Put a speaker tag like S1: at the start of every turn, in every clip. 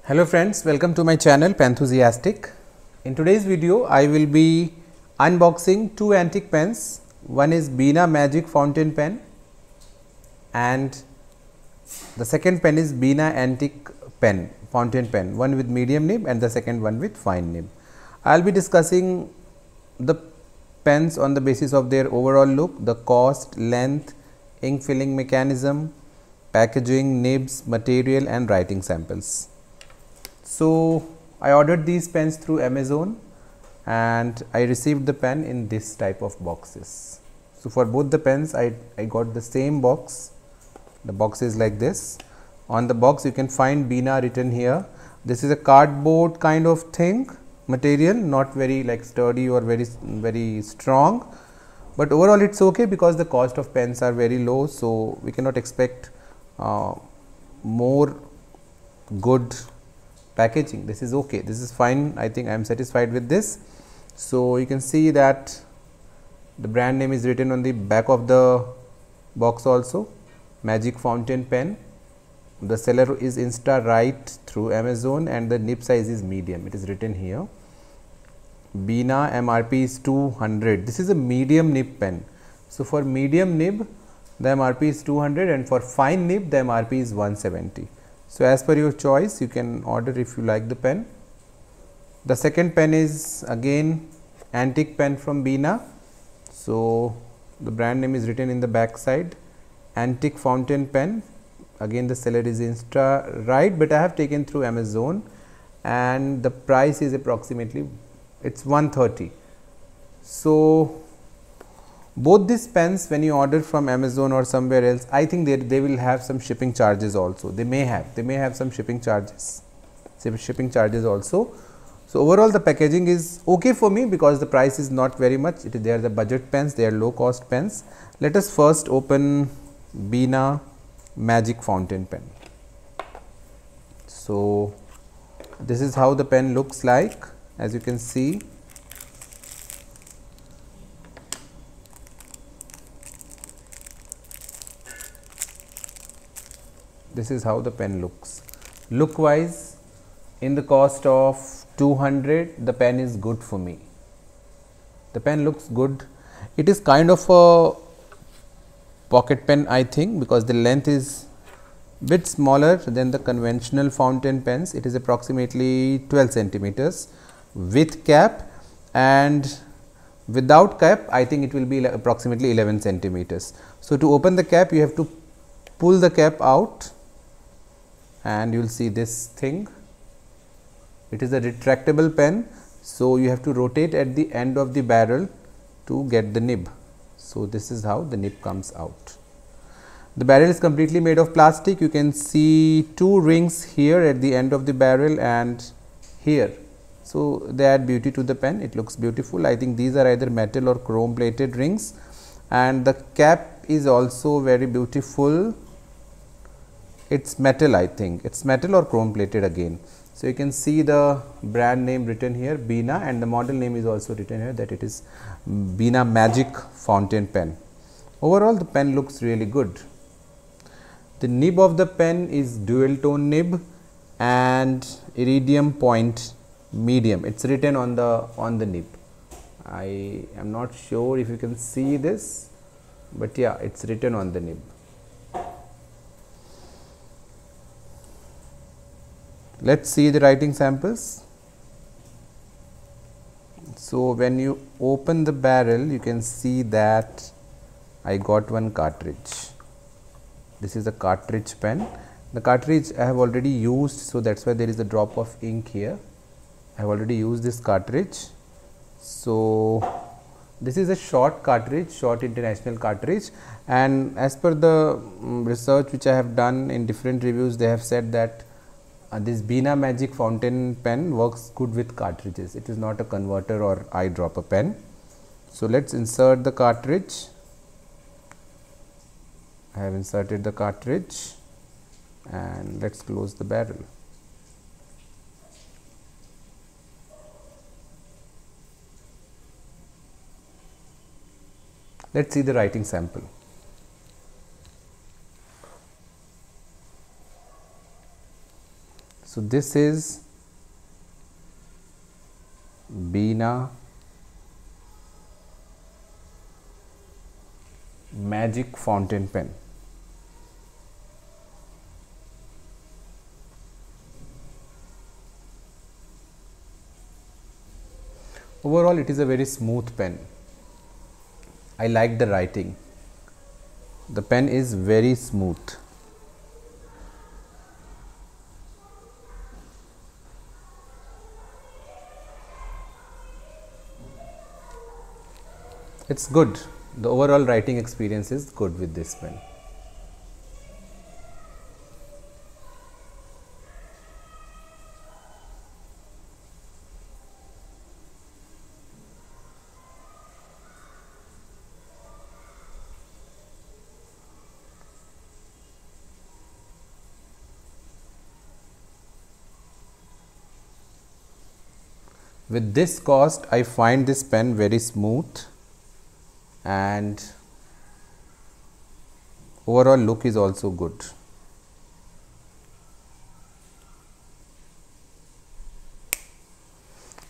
S1: Hello friends, welcome to my channel Penthusiastic. In today's video, I will be unboxing two antique pens. One is Bina Magic Fountain Pen and the second pen is Bina Antique Pen, Fountain Pen, one with medium nib and the second one with fine nib. I will be discussing the pens on the basis of their overall look, the cost, length, ink filling mechanism, packaging, nibs, material and writing samples. So, I ordered these pens through Amazon and I received the pen in this type of boxes. So, for both the pens I got the same box. The box is like this. On the box you can find Bina written here. This is a cardboard kind of thing, material, not very like sturdy or very strong, but overall it is okay because the cost of pens are very low. So, we cannot expect more good packaging. This is okay, this is fine. I think I am satisfied with this. So, you can see that the brand name is written on the back of the box also, Magic Fountain Pen. The seller is InstaWrite through Amazon and the nib size is medium, it is written here. Bina MRP is 200. This is a medium nib pen. So, for medium nib the MRP is 200 and for fine nib the MRP is 170. So, as per your choice you can order if you like the pen. The second pen is again antique pen from Bina. So, the brand name is written in the back side, Antique Fountain Pen. Again the seller is InstaWrite, but I have taken through Amazon and the price is approximately it's 130. So, both these pens when you order from Amazon or somewhere else, I think they will have some shipping charges also. They may have some shipping charges also. So, overall the packaging is okay for me because the price is not very much. They are the budget pens, they are low cost pens. Let us first open Bina Magic Fountain Pen. So, this is how the pen looks like. As you can see, this is how the pen looks. Look wise, in the cost of 200, the pen is good for me. The pen looks good. It is kind of a pocket pen, I think, because the length is bit smaller than the conventional fountain pens. It is approximately 12 centimeters with cap, and without cap I think it will be approximately 11 centimeters. So, to open the cap you have to pull the cap out and you will see this thing. It is a retractable pen. So, you have to rotate at the end of the barrel to get the nib. So, this is how the nib comes out. The barrel is completely made of plastic. You can see two rings here at the end of the barrel and here. So, they add beauty to the pen. It looks beautiful. I think these are either metal or chrome plated rings, and the cap is also very beautiful. It's metal, I think it's metal or chrome plated again. So, you can see the brand name written here, Bina, and the model name is also written here, that it is Bina Magic Fountain Pen. Overall the pen looks really good. The nib of the pen is dual tone nib and iridium point medium. It's written on the nib. I am not sure if you can see this, but yeah, it's written on the nib. Let us see the writing samples. So, when you open the barrel you can see that I got one cartridge. This is a cartridge pen. The cartridge I have already used, so that is why there is a drop of ink here. I have already used this cartridge. So, this is a short cartridge, short international cartridge, and as per the research which I have done in different reviews, they have said that this Bina Magic Fountain Pen works good with cartridges. It is not a converter or eyedropper pen. So, let us insert the cartridge. I have inserted the cartridge and let us close the barrel. Let us see the writing sample. So this is Bina Magic Fountain Pen. Overall, it is a very smooth pen. I like the writing. The pen is very smooth. It's good. The overall writing experience is good with this pen. With this cost, I find this pen very smooth and overall look is also good.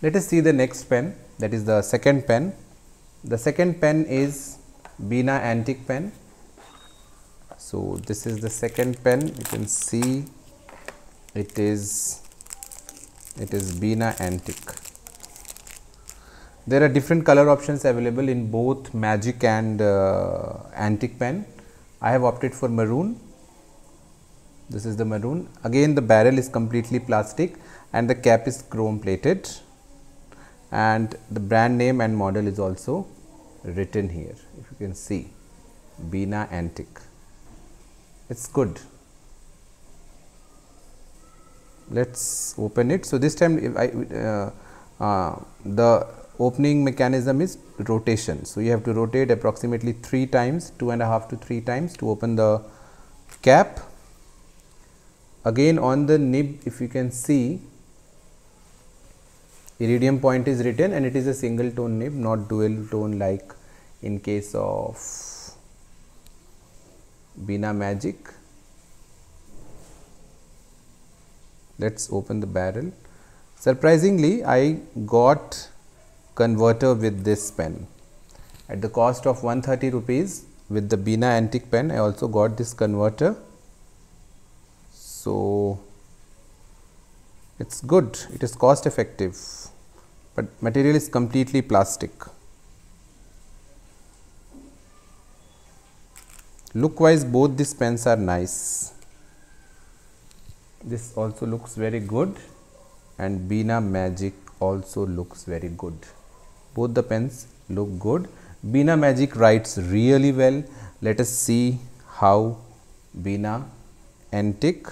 S1: Let us see the next pen, that is the second pen. The second pen is Bina Antique pen. So this is the second pen. You can see it is Bina Antique. There are different color options available in both Magic and Antique pen. I have opted for maroon. This is the maroon. Again, the barrel is completely plastic and the cap is chrome plated, and the brand name and model is also written here. If you can see, Bina Antique. It's good. Let's open it. So this time, if the opening mechanism is rotation. So you have to rotate approximately 3 times, 2.5 to 3 times to open the cap. Again, on the nib, if you can see, iridium point is written and it is a single tone nib, not dual tone like in case of Bina Magic. Let's open the barrel. Surprisingly, I got converter with this pen at the cost of 130 rupees. With the Bina Antique pen, I also got this converter. So it's good, it is cost effective, but material is completely plastic. Look wise, both these pens are nice. This also looks very good, and Bina Magic also looks very good. Both the pens look good. Bina Magic writes really well. Let us see how Bina Antique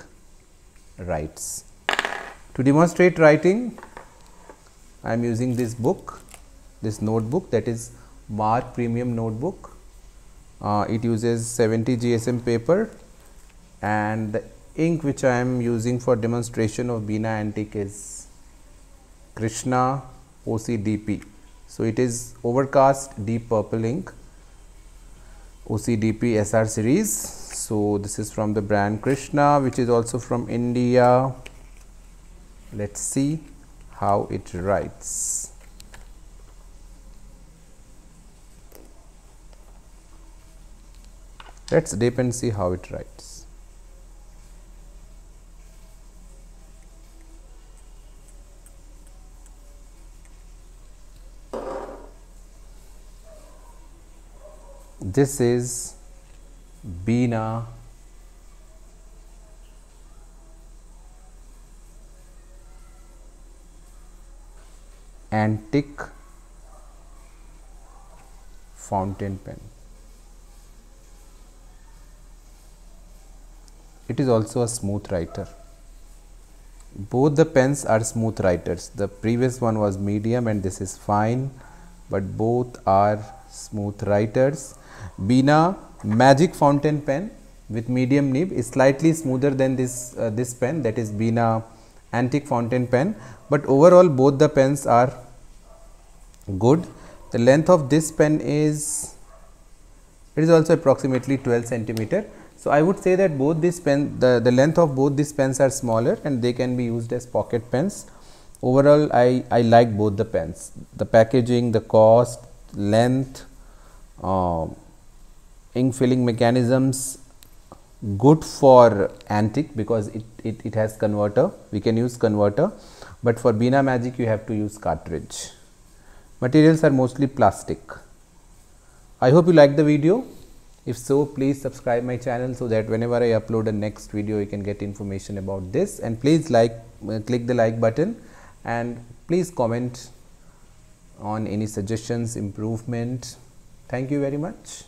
S1: writes. To demonstrate writing, I am using this book, this notebook, that is Mark Premium Notebook. It uses 70 GSM paper, and the ink which I am using for demonstration of Bina Antique is Krishna OCDP. So it is overcast deep purple ink, OCDP SR series. So this is from the brand Krishna, which is also from India. Let's see how it writes. Let's dip and see how it writes. This is Bina Antique fountain pen. It is also a smooth writer. Both the pens are smooth writers. The previous one was medium and this is fine, but both are smooth writers. Bina Magic fountain pen with medium nib is slightly smoother than this pen, that is Bina Antique fountain pen, but overall both the pens are good. The length of this pen is, it is also approximately 12 centimeter. So I would say that both these pen, the length of both these pens are smaller and they can be used as pocket pens. Overall, I like both the pens. The packaging, the cost, length, ink filling mechanisms, good for antique because it has converter. We can use converter, but for Bina Magic you have to use cartridge. Materials are mostly plastic. I hope you like the video. If so, please subscribe my channel so that whenever I upload a next video you can get information about this, and please click the like button and please comment on any suggestions, improvement. Thank you very much.